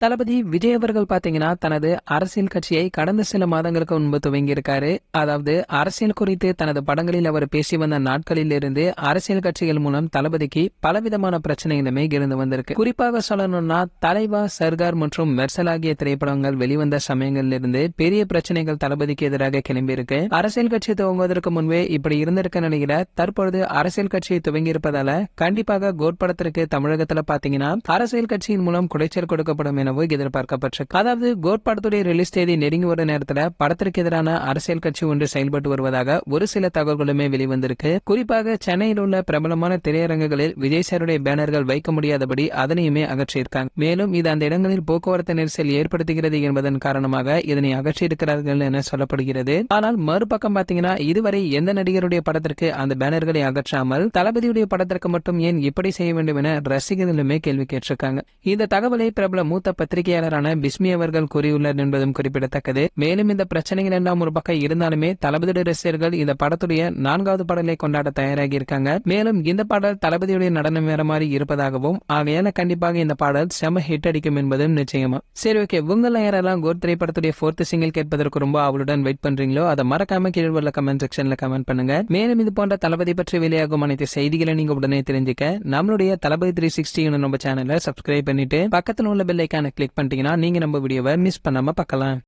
தளபதி விஜய் அவர்கள் பாத்தீங்கன்னா தனது அரசியல் கட்சியை கடந்த சில மாதங்களுக்கு முன்பு துவங்கி இருக்காரு. அதாவது அரசியல் குறித்து தனது படங்களில் அவர் பேசி வந்த நாட்களில் இருந்து அரசியல் கட்சிகள் மூலம் தளபதிக்கு பலவிதமான பிரச்சனைகளுமே இருந்து வந்திருக்கு. குறிப்பாக சொல்லணும்னா தலைவா, சர்கார் மற்றும் மெர்சல் ஆகிய திரைப்படங்கள் வெளிவந்த சமயங்களில் இருந்து பெரிய பிரச்சனைகள் தளபதிக்கு எதிராக கிளம்பி இருக்கு. அரசியல் கட்சி துவங்குவதற்கு முன்பே இப்படி இருந்திருக்க நிலையில தற்பொழுது அரசியல் கட்சியை துவங்கி இருப்பதால கண்டிப்பாக கோட் படத்திற்கு தமிழகத்துல பாத்தீங்கன்னா அரசியல் கட்சியின் மூலம் குடைச்சல் கொடுக்கப்படும் என எதிர்பார்க்கப்பட்டிருக்கு. அதாவது கோட் படத்துடைய ரிலீஸ் தேதி நெருங்கி வரும் நேரத்தில் படத்திற்கு எதிரான அரசியல் கட்சி ஒன்று செயல்பட்டு வருவதாக ஒரு சில தகவல்களுமே வெளிவந்திருக்கு. குறிப்பாக சென்னையில் உள்ள பிரபலமான திரையரங்குகளில் விஜய் சாருடைய பேனர்கள் வைக்க முடியாதபடி அதனையுமே அகற்றியிருக்காங்க. மேலும் இது அந்த இடங்களில் போக்குவரத்து நெரிசல் ஏற்படுத்துகிறது என்பதன் காரணமாக இதனை அகற்றியிருக்கிறார்கள் என சொல்லப்படுகிறது. ஆனால் மறுபக்கம் பாத்தீங்கன்னா இதுவரை எந்த நடிகருடைய படத்திற்கு அந்த பேனர்களை அகற்றாமல் தளபதியுடைய படத்திற்கு மட்டும் ஏன் இப்படி செய்ய வேண்டும் என ரசிகர்களுமே கேள்வி கேட்டிருக்காங்க. இந்த தகவலை பிரபல மூத்த பத்திரிகையாளரான பிஸ்மி அவர்கள் கூறியுள்ளார் என்பதும் குறிப்பிடத்தக்கது. மேலும் இந்த பிரச்சனைகள் எல்லாம் ஒரு பக்கம் இருந்தாலுமே தளபதியுடைய ரசிகர்கள் இந்த படத்துடைய 4வது பாடலை கொண்டாட தயாராகி இருக்காங்க. மேலும் இந்த பாடல் தளபதியுடைய நடனம் வேற மாதிரி இருப்பதாகவும் ஆகையால கண்டிப்பாக இந்த பாடல் செம ஹிட் அடிக்கும் என்பதும் நிச்சயமா. சரி, ஓகே, உங்கள் யாரெல்லாம் கோட் திரைப்படத்துடைய 4th சிங்கிள் கேட்பதற்கு ரொம்ப அவளுடன் வெயிட் பண்றீங்களோ அதை மறக்காம கீழே உள்ள கமெண்ட் செக்ஷன்ல கமெண்ட் பண்ணுங்க. மேலும் இது போன்ற தளபதி பற்றி வெளியாகும் அனைத்து செய்திகளை நீங்க உடனே தெரிஞ்சுக்க நம்மளுடைய தளபதி 360 நம்ம சேனலை சப்ஸ்கிரைப் பண்ணிட்டு பக்கத்தில் உள்ள பெல் ஐகானை கிளிக் பண்ணிட்டீங்கன்னா நீங்க நம்ம வீடியோவை மிஸ் பண்ணாம பார்க்கலாம்.